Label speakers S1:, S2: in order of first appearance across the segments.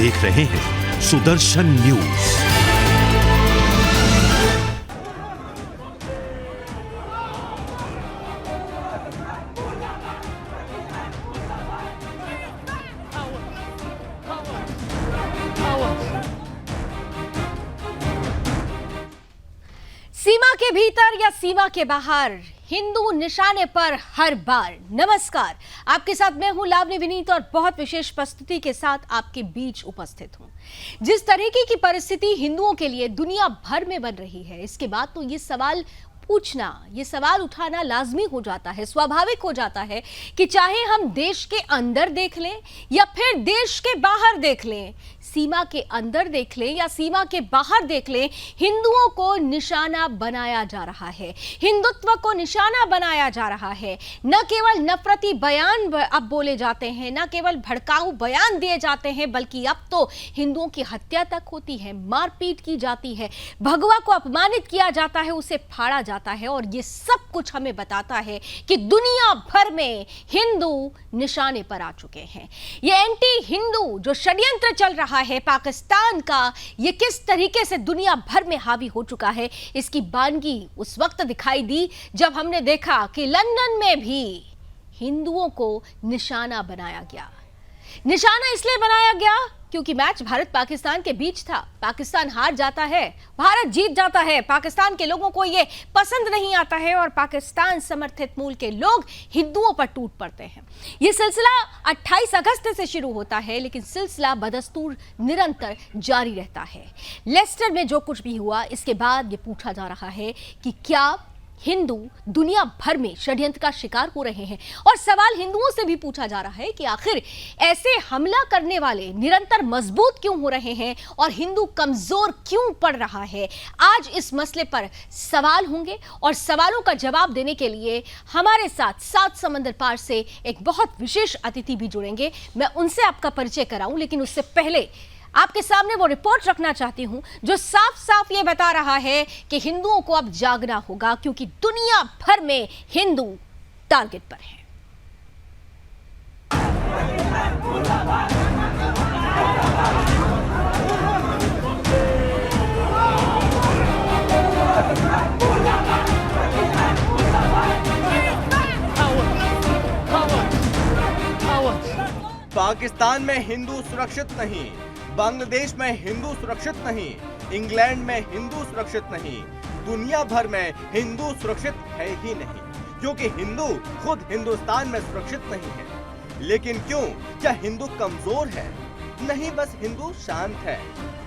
S1: देख रहे हैं सुदर्शन न्यूज।
S2: सीमा के भीतर या सीमा के बाहर, हिंदू निशाने पर हर बार। नमस्कार, आपके साथ मैं हूं लावनी विनीत और बहुत विशेष प्रस्तुति के साथ आपके बीच उपस्थित हूं। जिस तरीके की परिस्थिति हिंदुओं के लिए दुनिया भर में बन रही है, इसके बाद तो ये सवाल पूछना, ये सवाल उठाना लाजमी हो जाता है, स्वाभाविक हो जाता है कि चाहे हम देश के अंदर देख लें या फिर देश के बाहर देख लें, सीमा के अंदर देख लें या सीमा के बाहर देख लें, हिंदुओं को निशाना बनाया जा रहा है, हिंदुत्व को निशाना बनाया जा रहा है। न केवल नफरती बयान अब बोले जाते हैं, न केवल भड़काऊ बयान दिए जाते हैं, बल्कि अब तो हिंदुओं की हत्या तक होती है, मारपीट की जाती है, भगवा को अपमानित किया जाता है, उसे फाड़ा जाता है। और ये सब कुछ हमें बताता है कि दुनिया भर में हिंदू निशाने पर आ चुके हैं। ये एंटी हिंदू जो षड्यंत्र चल रहा है पाकिस्तान का, ये किस तरीके से दुनिया भर में हावी हो चुका है, इसकी बानगी उस वक्त दिखाई दी जब हमने देखा कि लंदन में भी हिंदुओं को निशाना बनाया गया। निशाना इसलिए बनाया गया क्योंकि मैच भारत पाकिस्तान के बीच था। पाकिस्तान हार जाता है, भारत जीत जाता है, पाकिस्तान के लोगों को यह पसंद नहीं आता है और पाकिस्तान समर्थित मूल के लोग हिंदुओं पर टूट पड़ते हैं। यह सिलसिला 28 अगस्त से शुरू होता है, लेकिन सिलसिला बदस्तूर निरंतर जारी रहता है। लेस्टर में जो कुछ भी हुआ, इसके बाद यह पूछा जा रहा है कि क्या हिंदू दुनिया भर में षड्यंत्र का शिकार हो रहे हैं, और सवाल हिंदुओं से भी पूछा जा रहा है कि आखिर ऐसे हमला करने वाले निरंतर मजबूत क्यों हो रहे हैं और हिंदू कमजोर क्यों पड़ रहा है। आज इस मसले पर सवाल होंगे और सवालों का जवाब देने के लिए हमारे साथ 7 समंदर पार से एक बहुत विशेष अतिथि भी जुड़ेंगे। मैं उनसे आपका परिचय कराऊं, लेकिन उससे पहले आपके सामने वो रिपोर्ट रखना चाहती हूं जो साफ साफ ये बता रहा है कि हिंदुओं को अब जागना होगा, क्योंकि दुनिया भर में हिंदू टारगेट पर हैं।
S3: पाकिस्तान में हिंदू सुरक्षित नहीं, बांग्लादेश में हिंदू सुरक्षित नहीं, इंग्लैंड में हिंदू सुरक्षित नहीं, दुनिया भर में हिंदू सुरक्षित है ही नहीं, क्योंकि हिंदू खुद हिंदुस्तान में सुरक्षित नहीं है। लेकिन क्यों? क्या हिंदू कमजोर है? नहीं, बस हिंदू शांत है,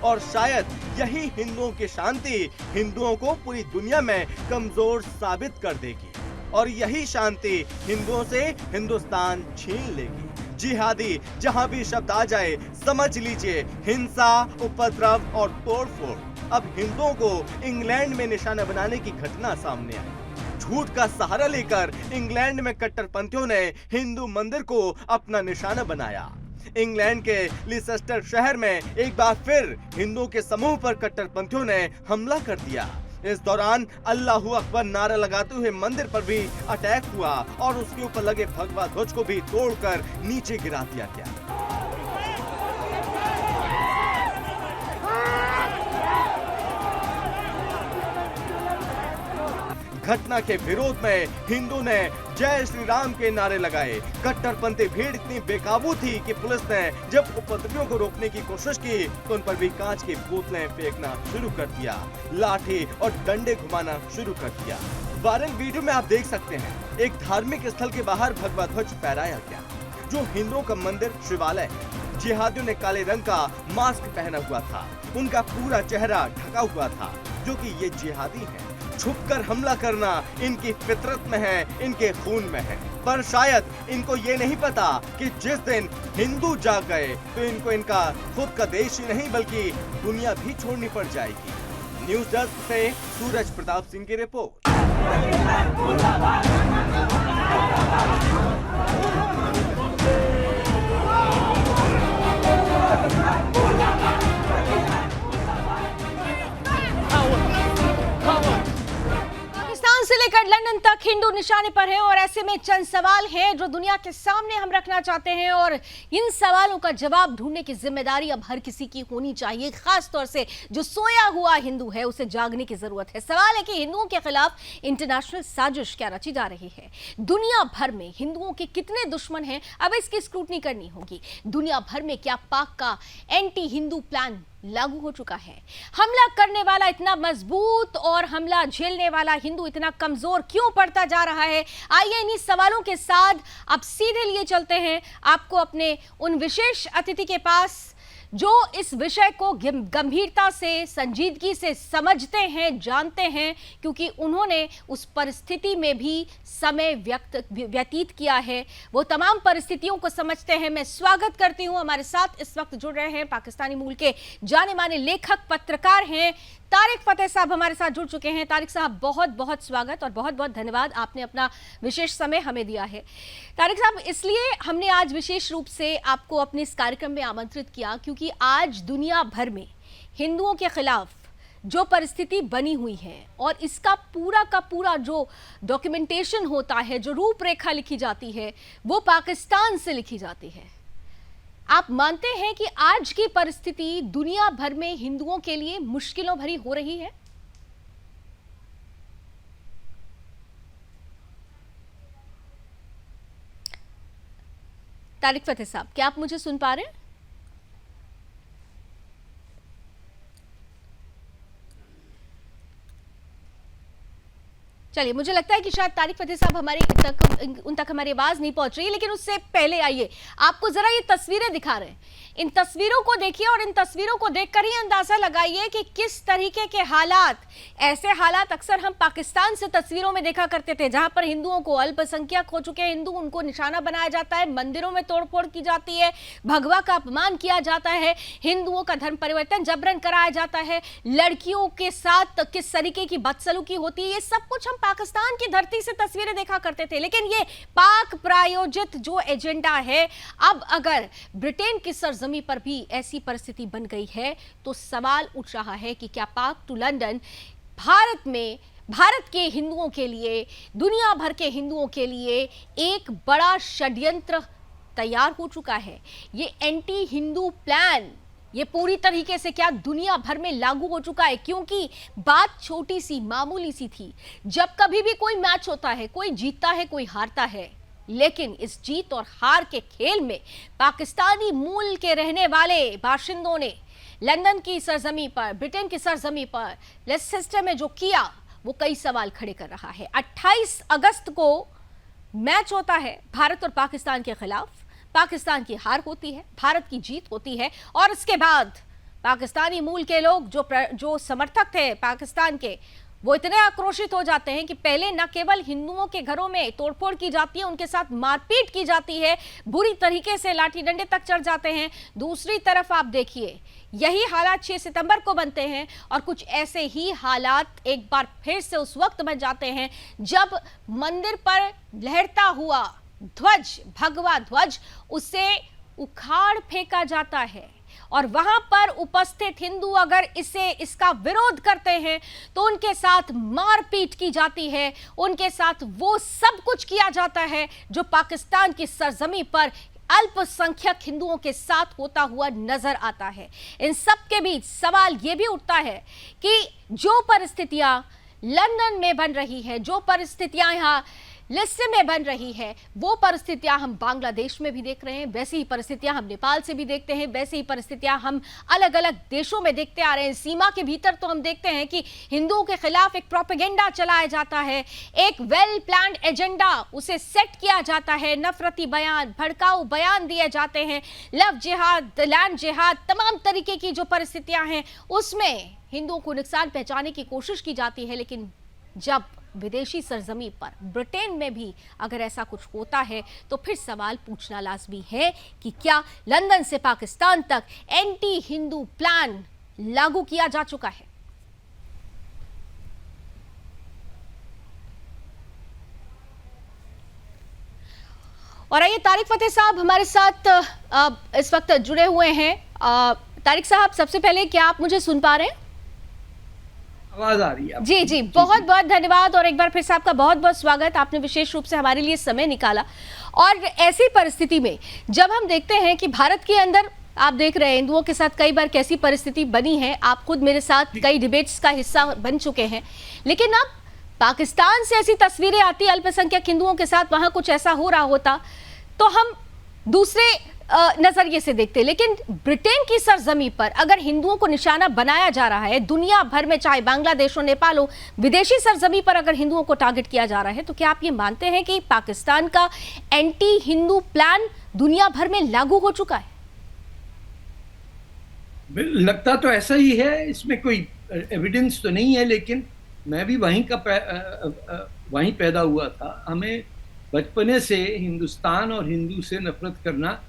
S3: और शायद यही हिंदुओं की शांति हिंदुओं को पूरी दुनिया में कमजोर साबित कर देगी, और यही शांति हिंदुओं से हिंदुस्तान छीन लेगी। जिहादी जहां भी शब्द आ जाए, समझ लीजिए हिंसा, उपद्रव और तोड़फोड़। अब हिंदुओं को इंग्लैंड में निशाना बनाने की घटना सामने आई। झूठ का सहारा लेकर इंग्लैंड में कट्टरपंथियों ने हिंदू मंदिर को अपना निशाना बनाया। इंग्लैंड के लिसेस्टर शहर में एक बार फिर हिंदुओं के समूह पर कट्टरपंथियों ने हमला कर दिया। इस दौरान अल्लाहू अकबर नारा लगाते हुए मंदिर पर भी अटैक हुआ और उसके ऊपर लगे भगवा ध्वज को भी तोड़कर नीचे गिरा दिया गया। घटना के विरोध में हिंदू ने जय श्री राम के नारे लगाए। कट्टरपंथी भीड़ इतनी बेकाबू थी कि पुलिस ने जब उपद्रवियों को रोकने की कोशिश की तो उन पर भी कांच की बोतलें फेंकना शुरू कर दिया, लाठी और डंडे घुमाना शुरू कर दिया। वायरल वीडियो में आप देख सकते हैं, एक धार्मिक स्थल के बाहर भगवा ध्वज फहराया गया, जो हिंदुओं का मंदिर शिवालय है। जिहादियों ने काले रंग का मास्क पहना हुआ था, उनका पूरा चेहरा ढका हुआ था, जो कि ये जिहादी है। छुपकर हमला करना इनकी फितरत में है, इनके खून में है। पर शायद इनको ये नहीं पता कि जिस दिन हिंदू जाग गए तो इनको इनका खुद का देश ही नहीं बल्कि दुनिया भी छोड़नी पड़ जाएगी। न्यूज़ डेस्क से सूरज प्रताप सिंह की रिपोर्ट।
S2: से लेकर लंदन तक हिंदू निशाने पर है और ऐसे में चंद सवाल हैं जो दुनिया के सामने हम रखना चाहते हैं और इन सवालों का जवाब ढूंढने की जिम्मेदारी अब हर किसी की होनी चाहिए। खास तौर से जो सोया हुआ हिंदू है उसे जागने की जरूरत है। सवाल है कि हिंदुओं के खिलाफ इंटरनेशनल साजिश क्या रची जा रही है। दुनिया भर में हिंदुओं के कितने दुश्मन हैं, अब इसकी स्क्रूटनी करनी होगी। दुनिया भर में क्या पाक का एंटी हिंदू प्लान लागू हो चुका है? हमला करने वाला इतना मजबूत और हमला झेलने वाला हिंदू इतना कमजोर क्यों पड़ता जा रहा है? आइए इन्हीं सवालों के साथ अब सीधे लिए चलते हैं आपको अपने उन विशेष अतिथि के पास जो इस विषय को गंभीरता से, संजीदगी से समझते हैं, जानते हैं, क्योंकि उन्होंने उस परिस्थिति में भी समय व्यतीत किया है। वो तमाम परिस्थितियों को समझते हैं। मैं स्वागत करती हूं, हमारे साथ इस वक्त जुड़ रहे हैं पाकिस्तानी मूल के जाने माने लेखक पत्रकार हैं तारिक फतेह साहब हमारे साथ जुड़ चुके हैं। तारिक साहब, बहुत बहुत स्वागत और बहुत बहुत धन्यवाद, आपने अपना विशेष समय हमें दिया है। तारिक साहब, इसलिए हमने आज विशेष रूप से आपको अपने इस कार्यक्रम में आमंत्रित किया क्योंकि आज दुनिया भर में हिंदुओं के खिलाफ जो परिस्थिति बनी हुई है और इसका पूरा का पूरा जो डॉक्यूमेंटेशन होता है, जो रूपरेखा लिखी जाती है, वो पाकिस्तान से लिखी जाती है। आप मानते हैं कि आज की परिस्थिति दुनिया भर में हिंदुओं के लिए मुश्किलों भरी हो रही है? तारिक फतेह साहब, क्या आप मुझे सुन पा रहे हैं? चलिए, मुझे लगता है कि शायद तारिक फतेह साहब उन तक हमारी आवाज नहीं पहुंच रही है, लेकिन उससे पहले आइए आपको जरा ये तस्वीरें दिखा रहे हैं। इन तस्वीरों को देखिए और इन तस्वीरों को देखकर ही अंदाजा लगाइए कि किस तरीके के हालात, ऐसे हालात अक्सर हम पाकिस्तान से तस्वीरों में देखा करते थे जहां पर हिंदुओं को, अल्पसंख्यक हो चुके हिंदू, उनको निशाना बनाया जाता है, मंदिरों में तोड़फोड़ की जाती है, भगवा का अपमान किया जाता है, हिंदुओं का धर्म परिवर्तन जबरन कराया जाता है, लड़कियों के साथ किस तरीके की बदसलूकी होती है, ये सब कुछ हम पाकिस्तान की धरती से तस्वीरें देखा करते थे। लेकिन ये पाक प्रायोजित जो एजेंडा है, अब अगर ब्रिटेन की सरजमी पर भी ऐसी परिस्थिति बन गई है तो सवाल उठ रहा है कि क्या पाक टू लंदन भारत के हिंदुओं के लिए, दुनिया भर के हिंदुओं के लिए एक बड़ा षड्यंत्र तैयार हो चुका है। ये एंटी हिंदू प्लान ये पूरी तरीके से क्या दुनिया भर में लागू हो चुका है? क्योंकि बात छोटी सी, मामूली सी थी। जब कभी भी कोई मैच होता है, कोई जीतता है, कोई हारता है, लेकिन इस जीत और हार के खेल में पाकिस्तानी मूल के रहने वाले बाशिंदों ने लंदन की सरजमी पर, ब्रिटेन की सरजमी पर लेसेस्टर में जो किया वो कई सवाल खड़े कर रहा है। 28 अगस्त को मैच होता है भारत और पाकिस्तान के खिलाफ। पाकिस्तान की हार होती है, भारत की जीत होती है और इसके बाद पाकिस्तानी मूल के लोग जो समर्थक थे पाकिस्तान के, वो इतने आक्रोशित हो जाते हैं कि पहले न केवल हिंदुओं के घरों में तोड़फोड़ की जाती है, उनके साथ मारपीट की जाती है, बुरी तरीके से लाठी डंडे तक चढ़ जाते हैं। दूसरी तरफ आप देखिए, यही हालात 6 सितंबर को बनते हैं और कुछ ऐसे ही हालात एक बार फिर से उस वक्त बन जाते हैं जब मंदिर पर लहरता हुआ ध्वज, भगवा ध्वज, उसे उखाड़ फेंका जाता है और वहां पर उपस्थित हिंदू अगर इसका विरोध करते हैं तो उनके साथ मारपीट की जाती है, उनके साथ वो सब कुछ किया जाता है जो पाकिस्तान की सरजमी पर अल्पसंख्यक हिंदुओं के साथ होता हुआ नजर आता है। इन सब के बीच सवाल यह भी उठता है कि जो परिस्थितियां लंदन में बन रही है, जो परिस्थितियां यहां लिस्ट में बन रही है, वो परिस्थितियां हम बांग्लादेश में भी देख रहे हैं, वैसी ही परिस्थितियां हम नेपाल से भी देखते हैं, वैसी ही परिस्थितियां हम अलग अलग देशों में देखते आ रहे हैं। सीमा के भीतर तो हम देखते हैं कि हिंदुओं के खिलाफ एक प्रोपेगेंडा चलाया जाता है, एक वेल प्लान्ड एजेंडा उसे सेट किया जाता है, नफरती बयान, भड़काऊ बयान दिए जाते हैं, लव जिहाद, लैंड जिहाद, तमाम तरीके की जो परिस्थितियां हैं उसमें हिंदुओं को नुकसान पहुंचाने की कोशिश की जाती है। लेकिन जब विदेशी सरजमी पर, ब्रिटेन में भी अगर ऐसा कुछ होता है तो फिर सवाल पूछना लाजमी है कि क्या लंदन से पाकिस्तान तक एंटी हिंदू प्लान लागू किया जा चुका है? और आइए, तारिक फतेह साहब हमारे साथ इस वक्त जुड़े हुए हैं। तारिक साहब, सबसे पहले क्या आप मुझे सुन पा रहे हैं?
S4: आवाज आ रही है?
S2: जी जी, बहुत बहुत धन्यवाद और एक बार फिर से आपका बहुत बहुत स्वागत। आपने विशेष रूप से हमारे लिए समय निकाला। और ऐसी परिस्थिति में जब हम देखते हैं कि भारत के अंदर आप देख रहे हैं हिंदुओं के साथ कई बार कैसी परिस्थिति बनी है, आप खुद मेरे साथ कई डिबेट्स का हिस्सा बन चुके हैं, लेकिन अब पाकिस्तान से ऐसी तस्वीरें आती अल्पसंख्यक हिंदुओं के साथ, वहां कुछ ऐसा हो रहा होता तो हम दूसरे नजरिए से देखते। लेकिन ब्रिटेन की सरजमी पर अगर हिंदुओं को निशाना बनाया जा रहा है, दुनिया भर में चाहे बांग्लादेश हो, नेपाल हो, विदेशी सरजमी पर अगर हिंदुओं को टारगेट किया जा रहा है, तो क्या आप ये मानते हैं कि पाकिस्तान का एंटी हिंदू प्लान दुनिया भर में लागू हो चुका है?
S4: लगता तो ऐसा ही है, इसमें कोई एविडेंस तो नहीं है, लेकिन मैं भी वहीं पैदा हुआ था। हमें बचपने से हिंदुस्तान और हिंदू से नफरत करना,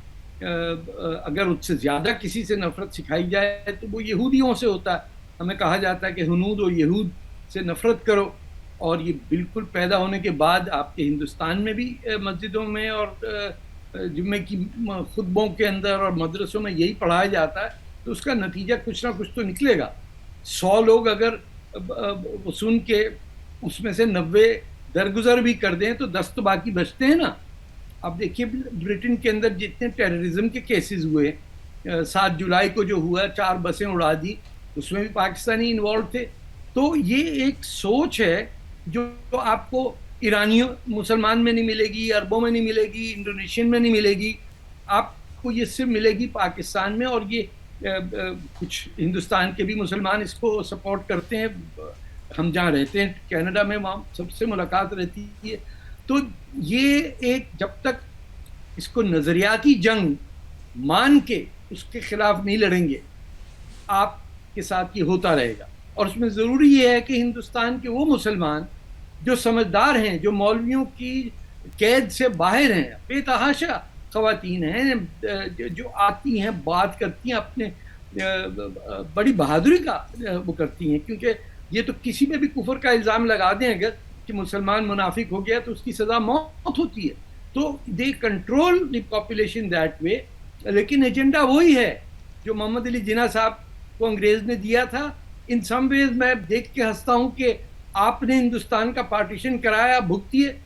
S4: अगर उससे ज़्यादा किसी से नफरत सिखाई जाए तो वो यहूदियों से होता है। हमें कहा जाता है कि हुनूद और यहूद से नफरत करो, और ये बिल्कुल पैदा होने के बाद आपके हिंदुस्तान में भी मस्जिदों में और जुम्मे की खुतबों के अंदर और मदरसों में यही पढ़ाया जाता है, तो उसका नतीजा कुछ ना कुछ तो निकलेगा। 100 लोग अगर सुन के उसमें से 90 दरगुजर भी कर दें तो 10 तो बाकी बचते हैं ना। अब देखिए ब्रिटेन के अंदर जितने टेररिज्म के केसेस हुए, 7 जुलाई को जो हुआ 4 बसें उड़ा दी, उसमें भी पाकिस्तानी इन्वॉल्व थे। तो ये एक सोच है जो आपको ईरानियों मुसलमान में नहीं मिलेगी, अरबों में नहीं मिलेगी, इंडोनेशियन में नहीं मिलेगी, आपको ये सिर्फ मिलेगी पाकिस्तान में। और ये कुछ हिंदुस्तान के भी मुसलमान इसको सपोर्ट करते हैं। हम जहाँ रहते हैं कनाडा में, वहाँ सबसे मुलाकात रहती है। तो ये एक, जब तक इसको नज़रियाती जंग मान के उसके खिलाफ नहीं लड़ेंगे, आपके साथ ये होता रहेगा। और उसमें ज़रूरी ये है कि हिंदुस्तान के वो मुसलमान जो समझदार हैं, जो मौलवियों की कैद से बाहर हैं, बेतहाशा ख़वातीन हैं जो आती हैं, बात करती हैं, अपने बड़ी बहादुरी का वो करती हैं, क्योंकि ये तो किसी पे भी कुफर का इल्ज़ाम लगा दें अगर कि मुसलमान मुनाफिक हो गया तो उसकी सज़ा मौत होती है। तो they control the population that way. लेकिन एजेंडा वही है जो मोहम्मद अली जिन्ना साहब को अंग्रेज़ ने दिया था। इन सम वेज मैं देख के हंसता हूँ कि आपने हिंदुस्तान का पार्टीशन कराया, भुगतिए।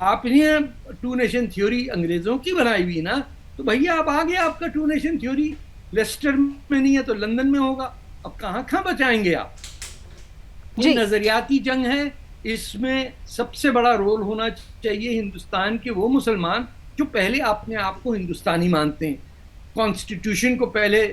S4: आपने 2 नेशन थ्योरी अंग्रेज़ों की बनाई हुई ना, तो भैया अब आ गया आपका 2 नेशन थ्योरी। लेस्टर में नहीं है तो लंदन में होगा। अब कहाँ बचाएंगे आप? ये नजरियाती जंग है। इसमें सबसे बड़ा रोल होना चाहिए हिंदुस्तान के वो मुसलमान जो पहले अपने आप को हिंदुस्तानी मानते हैं, कॉन्स्टिट्यूशन को पहले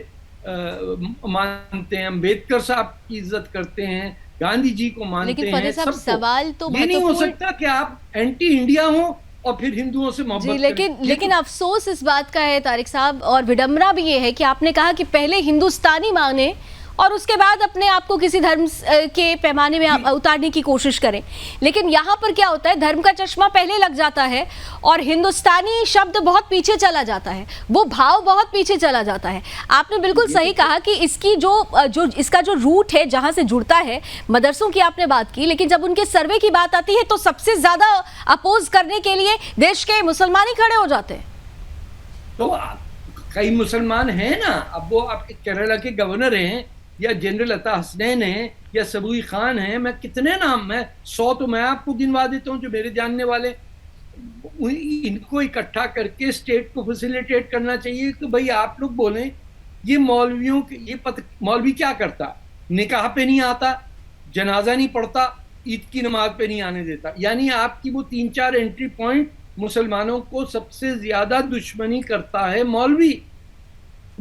S4: मानते हैं, अम्बेडकर साहब की इज्जत करते हैं, गांधी जी को मानते हैं। सब
S2: सवाल तो
S4: ये नहीं हो सकता कि आप एंटी इंडिया हो और फिर हिंदुओं से मोहब्बत
S2: करें। लेकिन अफसोस इस बात का है तारिक साहब, और विडंबना भी ये है कि आपने कहा कि पहले हिंदुस्तानी माने और उसके बाद अपने आप को किसी धर्म के पैमाने में उतारने की कोशिश करें। लेकिन यहाँ पर क्या होता है, धर्म का चश्मा पहले लग जाता है और हिंदुस्तानी शब्द बहुत पीछे चला जाता है, वो भाव बहुत पीछे चला जाता है। आपने बिल्कुल सही कहा कि इसकी इसका जो रूट है, जहाँ से जुड़ता है, मदरसों की आपने बात की, लेकिन जब उनके सर्वे की बात आती है तो सबसे ज्यादा अपोज करने के लिए देश के मुसलमान ही खड़े हो जाते हैं।
S4: तो कई मुसलमान हैं ना, अब वो आपके केरला के गवर्नर हैं, या जनरल अता हसनैन हैं, या सबूई खान हैं, मैं कितने नाम, मैं 100 तो मैं आपको गिनवा देता हूँ जो मेरे जानने वाले। इनको इकट्ठा करके स्टेट को फैसिलिटेट करना चाहिए कि भाई आप लोग बोलें। ये मौलवियों के ये मौलवी क्या करता, निकाह पे नहीं आता, जनाजा नहीं पढ़ता, ईद की नमाज पे नहीं आने देता। यानी आपकी वो 3-4 एंट्री पॉइंट मुसलमानों को सबसे ज्यादा दुश्मनी करता है मौलवी।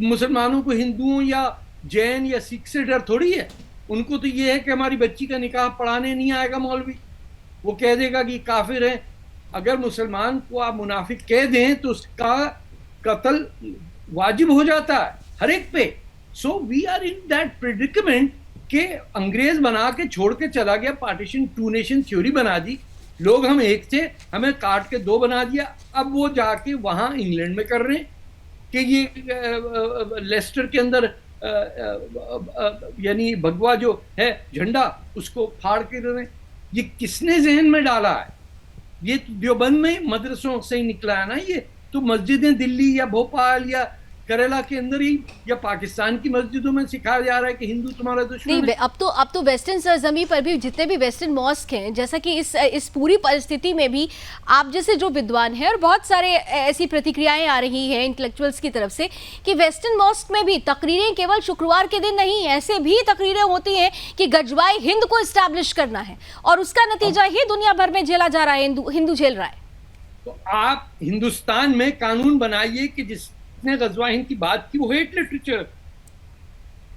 S4: मुसलमानों को हिंदुओं या जैन या सिख से डर थोड़ी है, उनको तो ये है कि हमारी बच्ची का निकाह पढ़ाने नहीं आएगा मौलवी, वो कह देगा कि काफिर है। अगर मुसलमान को आप मुनाफिक कह दें तो उसका कत्ल वाजिब हो जाता है हर एक पे। So we are in that predicament कि अंग्रेज बना के छोड़ के चला गया, पार्टीशन 2 नेशन थ्योरी बना दी, लोग हम एक थे, हमें काट के 2 बना दिया। अब वो जाके वहाँ इंग्लैंड में कर रहे हैं कि ये लेस्टर के अंदर यानी भगवा जो है झंडा, उसको फाड़ के रहे। ये किसने जहन में डाला है? ये देवबंद में मदरसों से ही निकला है ना। ये तो मस्जिदें दिल्ली या भोपाल या केरला के अंदर ही या पाकिस्तान की मस्जिदों में सिखाया जा रहा है कि हिंदू तुम्हारा दुश्मन
S2: नहीं,
S4: है।
S2: अब तो वेस्टर्न सरजमी पर भी जितने भी वेस्टर्न मॉस्क हैं, जैसा कि इस पूरी परिस्थिति में भी आप जैसे जो विद्वान हैं और बहुत सारे ऐसी प्रतिक्रियाएं आ रही हैं इंटेलेक्चुअल्स की तरफ से कि वेस्टर्न मॉस्क में भी तकरीरें केवल शुक्रवार के दिन नहीं, ऐसे भी तकरीरें होती हैं कि गजवाए हिंद को इस्टेब्लिश करना है और उसका नतीजा ही दुनिया भर में झेला जा रहा है, हिंदू झेल रहा है।
S4: तो आप हिंदुस्तान में कानून बनाइए कि जिसने गजवा हिंद की बात की वो हेट लिटरेचर।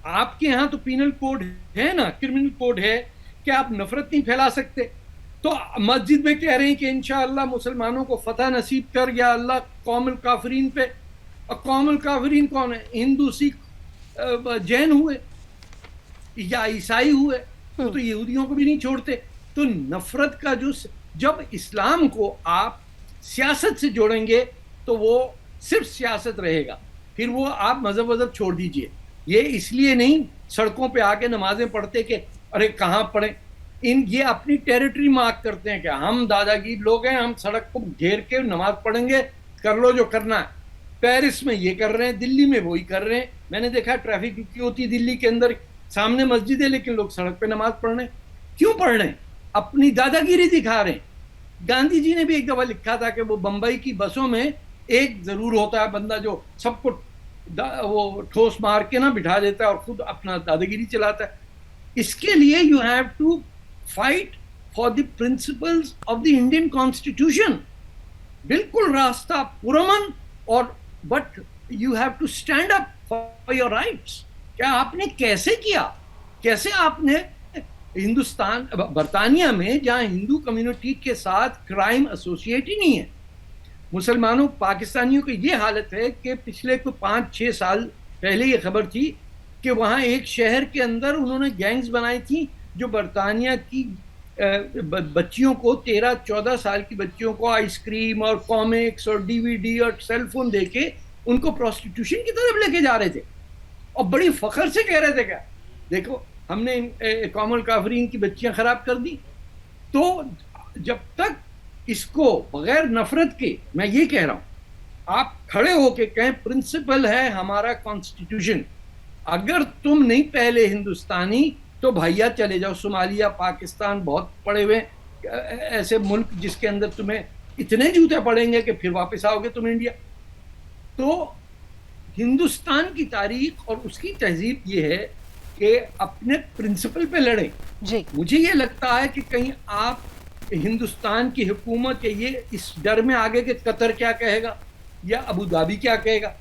S4: आपके यहाँ तो पीनल कोड है ना, क्रिमिनल कोड है कि आप नफरत नहीं फैला सकते। तो मस्जिद में कह रहे हैं कि इंशाअल्लाह मुसलमानों को फतह नसीब कर या अल्लाह कौमुल काफरीन पे। और कौमुल काफरीन कौन है? हिंदू, सिख, जैन हुए या ईसाई हुए, तो यहूदियों को भी नहीं छोड़ते। तो नफरत का जो, जब इस्लाम को आप सियासत से जोड़ेंगे तो वो सिर्फ सियासत रहेगा, फिर वो आप मजहब छोड़ दीजिए। ये इसलिए नहीं सड़कों पे आके नमाजें पढ़ते कि अरे कहाँ पढ़े, ये अपनी टेरिटरी मार्क करते हैं कि हम दादागीर लोग हैं, हम सड़क को घेर के नमाज पढ़ेंगे, कर लो जो करना है। पेरिस में ये कर रहे हैं, दिल्ली में वही कर रहे हैं। मैंने देखा ट्रैफिक की होती दिल्ली के अंदर, सामने मस्जिद है लेकिन लोग सड़क पे नमाज पढ़ रहे हैं। क्यों पढ़ रहे हैं? अपनी दादागिरी दिखा रहे हैं। गांधी जी ने भी एक दफा लिखा था कि वो बंबई की बसों में एक जरूर होता है बंदा जो सबको वो ठोस मार के ना बिठा देता है और खुद अपना दादागिरी चलाता है। इसके लिए you have to fight for the principles of the Indian constitution. बिल्कुल रास्ता पुरमन, और but you have to stand up for your rights. क्या आपने कैसे किया? कैसे आपने हिंदुस्तान, बरतानिया में जहां हिंदू कम्युनिटी के साथ क्राइम एसोसिएट ही नहीं है, मुसलमानों पाकिस्तानियों की ये हालत है कि पिछले कोई 5-6 साल पहले ये खबर थी कि वहाँ एक शहर के अंदर उन्होंने गैंग्स बनाई थी जो बरतानिया की बच्चियों को, 13-14 साल की बच्चियों को आइसक्रीम और कॉमिक्स और DVD और सेलफोन देके उनको प्रोस्टिट्यूशन की तरफ लेके जा रहे थे और बड़ी फख्र से कह रहे थे क्या देखो हमने कौमुल काफरीन की बच्चियां खराब कर दी। तो जब तक इसको बगैर नफरत के, मैं ये कह रहा हूं, आप खड़े होके कहें प्रिंसिपल है हमारा कॉन्स्टिट्यूशन, अगर तुम नहीं पहले हिंदुस्तानी तो भैया चले जाओ सोमालिया, पाकिस्तान, बहुत पड़े हुए ऐसे मुल्क जिसके अंदर तुम्हें इतने जूते पड़ेंगे कि फिर वापस आओगे तुम इंडिया। तो हिंदुस्तान की तारीख और उसकी तहजीब ये है कि अपने प्रिंसिपल पे लड़े
S2: जी।
S4: मुझे ये लगता है कि कहीं आप हिंदुस्तान की हुकूमत ये इस डर में आगे कि कतर क्या कहेगा या अबू धाबी क्या कहेगा।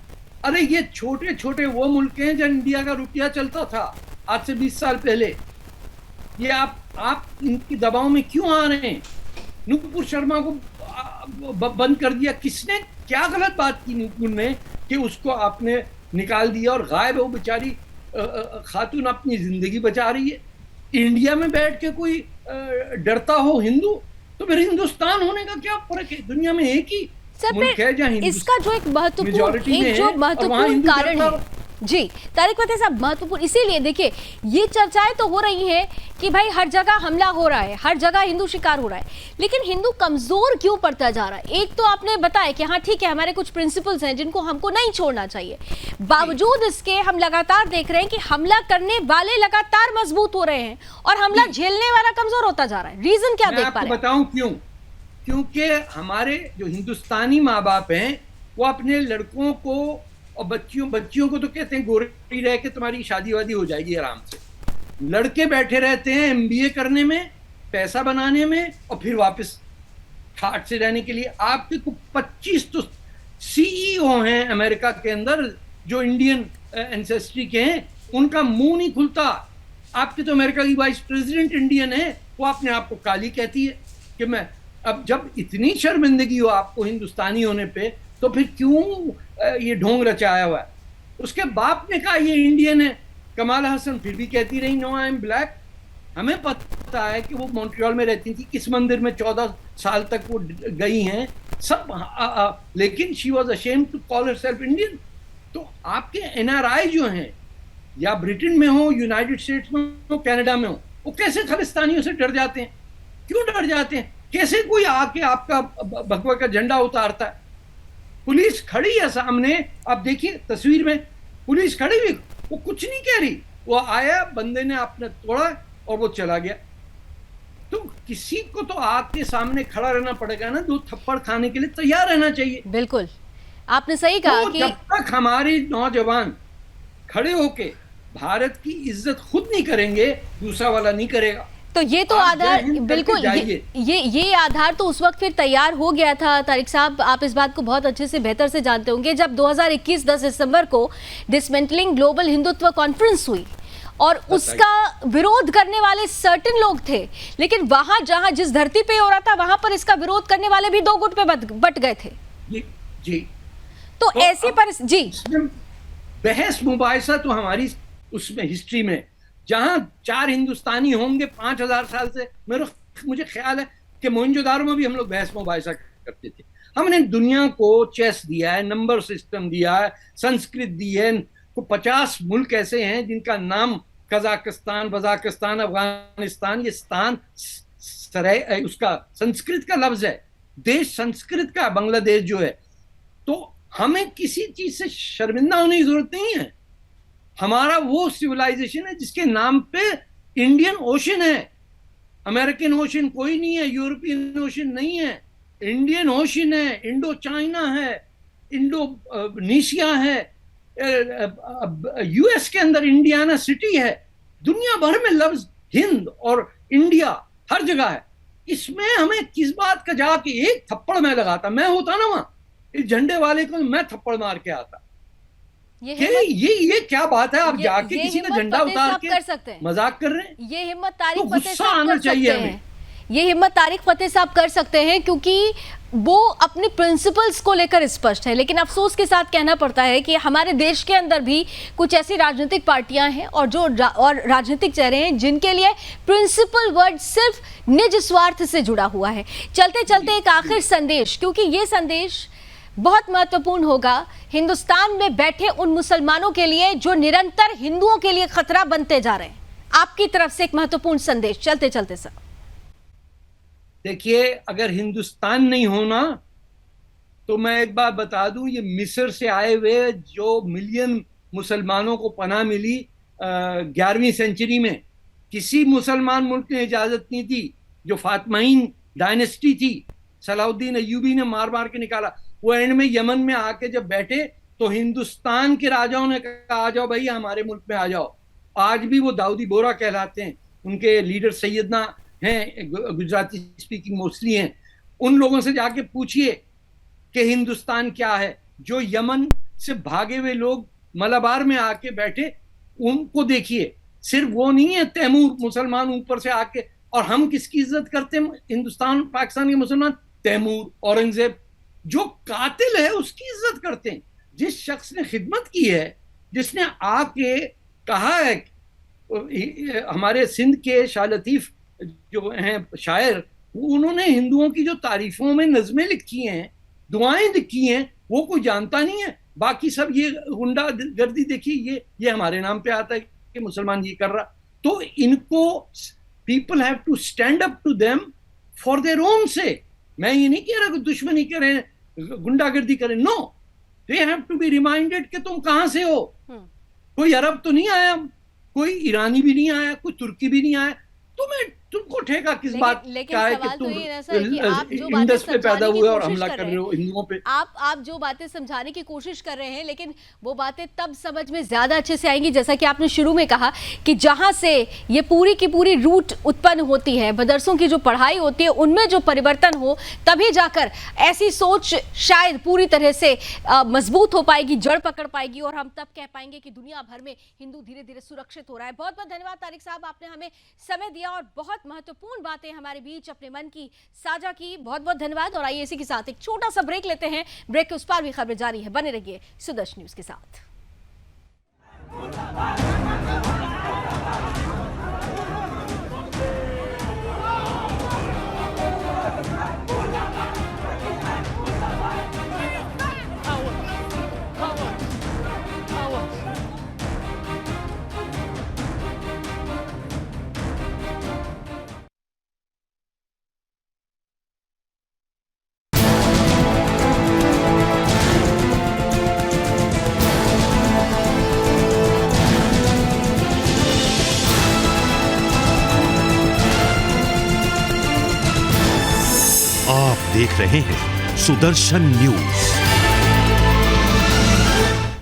S4: अरे ये छोटे छोटे वो मुल्क हैं जहाँ इंडिया का रुपया चलता था आज से 20 साल पहले। ये आप इनकी दबाव में क्यों आ रहे हैं? नुपुर शर्मा को बंद कर दिया, किसने क्या गलत बात की नुपुर ने कि उसको आपने निकाल दिया और गायब है वो बेचारी खातून, अपनी जिंदगी बचा रही है। इंडिया में बैठ के कोई डरता हो हिंदू, तो फिर हिंदुस्तान होने का क्या फर्क है? दुनिया में एक ही मुल्क है जहाँ
S2: इसका जो एक महत्वपूर्ण कारण है जी तारिक फतेह साहब, महत्वपूर्ण इसीलिए देखिए ये चर्चाएं तो हो रही हैं कि भाई हर जगह हमला हो रहा है, हर जगह हिंदू शिकार हो रहा है, लेकिन हिंदू कमजोर क्यों पड़ता जा रहा है? एक तो आपने बताया कि हाँ ठीक है हमारे कुछ प्रिंसिपल्स हैं जिनको हमको नहीं छोड़ना चाहिए, बावजूद इसके हम लगातार देख रहे हैं कि हमला करने वाले लगातार मजबूत हो रहे हैं और हमला झेलने वाला कमजोर होता जा रहा है। रीजन क्या देख पा रहे हैं?
S4: बताऊं क्यों? क्योंकि हमारे जो हिंदुस्तानी माँ बाप हैं वो अपने लड़कों को और बच्चियों को तो कहते हैं गोरी रह के तुम्हारी शादी वादी हो जाएगी आराम से। लड़के बैठे रहते हैं MBA करने में, पैसा बनाने में और फिर वापस ठाट से रहने के लिए। आपके को 25 तो CEO हैं अमेरिका के अंदर जो इंडियन एंसेस्ट्री के हैं, उनका मुंह नहीं खुलता। आपके तो अमेरिका की वाइस प्रेसिडेंट इंडियन है, वो अपने आप को काली कहती है कि मैं, अब जब इतनी शर्मिंदगी हो आपको हिंदुस्तानी होने पे तो फिर क्यों ये ढोंग रचाया हुआ है? उसके बाप ने कहा ये इंडियन है, कमाल हसन फिर भी कहती रही नो आई एम ब्लैक। हमें पता है कि वो मॉन्ट्रियल में रहती थी, किस मंदिर में 14 साल तक वो गई हैं सब, लेकिन she was ashamed to call herself Indian. तो आपके NRI जो हैं या ब्रिटेन में हो, यूनाइटेड स्टेट्स में हो, कनाडा में हो, वो कैसे खालिस्तानियों से डर जाते हैं? क्यों डर जाते हैं? कैसे कोई आके आपका भगवा का झंडा उतारता है? पुलिस खड़ी है सामने, आप देखिए तस्वीर में पुलिस खड़ी हुई, वो कुछ नहीं कह रही, वो आया, बंदे ने आपने तोड़ा और वो चला गया। तो किसी को तो आग के सामने खड़ा रहना पड़ेगा ना, 2 थप्पड़ खाने के लिए तैयार रहना चाहिए।
S2: बिल्कुल, आपने सही कहा
S4: तो
S2: कि
S4: जब तक हमारे नौजवान खड़े होके भारत की इज्जत खुद नहीं करेंगे, दूसरा वाला नहीं करेगा।
S2: तो ये तो
S4: आप
S2: आधार,
S4: जय हिंद करके
S2: बिल्कुल
S4: जाइए।
S2: ये आधार तो उस वक्त फिर तैयार हो गया था। तारिक साहब, आप इस बात को बहुत अच्छे से बेहतर से जानते होंगे, जब 2021 10 दिसंबर को डिसमेंटलिंग ग्लोबल हिंदुत्व कॉन्फ्रेंस हुई और उसका विरोध करने वाले सर्टेन लोग थे, लेकिन वहां जहां जिस धरती पे हो रहा था वहां पर इसका विरोध करने वाले भी 2 गुट पे बट गए थे।
S4: जी।
S2: तो ऐसी पर जी
S4: बहस मुबाहिसा तो हमारी उसमें हिस्ट्री में, जहां 4 हिंदुस्तानी होंगे 5000 साल से, मुझे ख्याल है कि मोहनजोदारो में भी हम लोग बहस मुबाहिसा करते थे। हमने दुनिया को चेस दिया है, नंबर सिस्टम दिया है, संस्कृत दी है। को 50 मुल्क ऐसे हैं जिनका नाम कजाकिस्तान, बजाकिस्तान, अफगानिस्तान, ये स्थान उसका संस्कृत का लफ्ज है, देश संस्कृत का, बांग्लादेश जो है। तो हमें किसी चीज से शर्मिंदा होने की जरूरत नहीं है। हमारा वो सिविलाइजेशन है जिसके नाम पे इंडियन ओशन है, अमेरिकन ओशन कोई नहीं है, यूरोपियन ओशन नहीं है, इंडियन ओशन है, इंडो चाइना है, इंडोनेशिया है, यूएस के अंदर इंडियाना सिटी है। दुनिया भर में लफ्ज हिंद और इंडिया हर जगह है। इसमें हमें किस बात का जाके एक थप्पड़ मैं लगाता, मैं होता ना वहां, इस झंडे वाले को मैं थप्पड़ मार के आता। ये क्या बात है? आप जाके किसी का झंडा उतार के मजाक कर रहे हैं।
S2: ये हिम्मत तारिक
S4: तो
S2: फतेह
S4: गुस्सा
S2: साहब
S4: आना
S2: कर
S4: चाहिए
S2: सकते हैं। ये हिम्मत तारिक फतेह साहब कर सकते हैं क्योंकि वो अपने प्रिंसिपल्स को लेकर स्पष्ट है। लेकिन अफसोस के साथ कहना पड़ता है कि हमारे देश के अंदर भी कुछ ऐसी राजनीतिक पार्टियां हैं और राजनीतिक चेहरे हैं जिनके लिए प्रिंसिपल वर्ड सिर्फ निज स्वार्थ से जुड़ा हुआ है। चलते चलते एक आखिर संदेश, क्योंकि ये संदेश बहुत महत्वपूर्ण होगा हिंदुस्तान में बैठे उन मुसलमानों के लिए जो निरंतर हिंदुओं के लिए खतरा बनते जा रहे हैं। आपकी तरफ से एक महत्वपूर्ण संदेश चलते चलते सर।
S4: देखिए, अगर हिंदुस्तान नहीं होना तो मैं एक बात बता दूं, ये मिस्र से आए हुए जो मिलियन मुसलमानों को पनाह मिली 11वीं सेंचुरी में, किसी मुसलमान मुल्क ने इजाजत नहीं दी। जो फातमाइन डायनेस्टी थी, सलाउद्दीन अय्यूबी ने मार मार के निकाला। वो एंड में यमन में आके जब बैठे तो हिंदुस्तान के राजाओं ने कहा आ जाओ भाई, हमारे मुल्क में आ जाओ। आज भी वो दाऊदी बोरा कहलाते हैं, उनके लीडर सैयदना हैं, गुजराती स्पीकिंग मोस्टली हैं। उन लोगों से जाके पूछिए कि हिंदुस्तान क्या है। जो यमन से भागे हुए लोग मलाबार में आके बैठे, उनको देखिए। सिर्फ वो नहीं है तैमूर मुसलमान ऊपर से आके, और हम किसकी इज्जत करते हैं हिंदुस्तान पाकिस्तान के मुसलमान? तैमूर, औरंगजेब, जो कातिल है उसकी इज्जत करते हैं। जिस शख्स ने खिदमत की है, जिसने आके कहा है, हमारे सिंध के शाह लतीफ जो हैं शायर, उन्होंने हिंदुओं की जो तारीफों में नज़में लिखी हैं, दुआएं लिखी हैं, वो कोई जानता नहीं है। बाकी सब ये गुंडागर्दी देखिए, ये हमारे नाम पे आता है कि मुसलमान ये कर रहा। तो इनको people have to stand up to them for their own say. मैं ये नहीं कह रहा कि दुश्मनी करें, गुंडागर्दी करें, no, they have to be reminded कि तुम कहां से हो। कोई अरब तो नहीं आया, कोई ईरानी भी नहीं आया, कोई तुर्की भी नहीं आया, तुमको ठेका किस बात का है कि तुम इंडस पे पैदा हुए और हमला कर रहे हो हिंदुओं पे।
S2: आप जो बातें समझाने की कोशिश कर रहे हैं, लेकिन वो बातें तब समझ में ज्यादा अच्छे से आएंगी, जैसा कि आपने शुरू में कहा कि जहां से ये पूरी की पूरी रूट उत्पन्न होती है, मदरसों की जो पढ़ाई होती है उनमें जो परिवर्तन हो, तभी जाकर ऐसी सोच शायद पूरी तरह से मजबूत हो पाएगी, जड़ पकड़ पाएगी, और हम तब कह पाएंगे कि दुनिया भर में हिंदू धीरे धीरे सुरक्षित हो रहा है। बहुत बहुत धन्यवाद तारिक साहब, आपने हमें समय दिया और बहुत महत्वपूर्ण बातें हमारे बीच अपने मन की साझा की। बहुत बहुत धन्यवाद। और आइए इसी के साथ एक छोटा सा ब्रेक लेते हैं। ब्रेक के उस पार भी खबरें जारी है, बने रहिए सुदर्शन न्यूज के साथ।
S1: देख रहे हैं सुदर्शन न्यूज।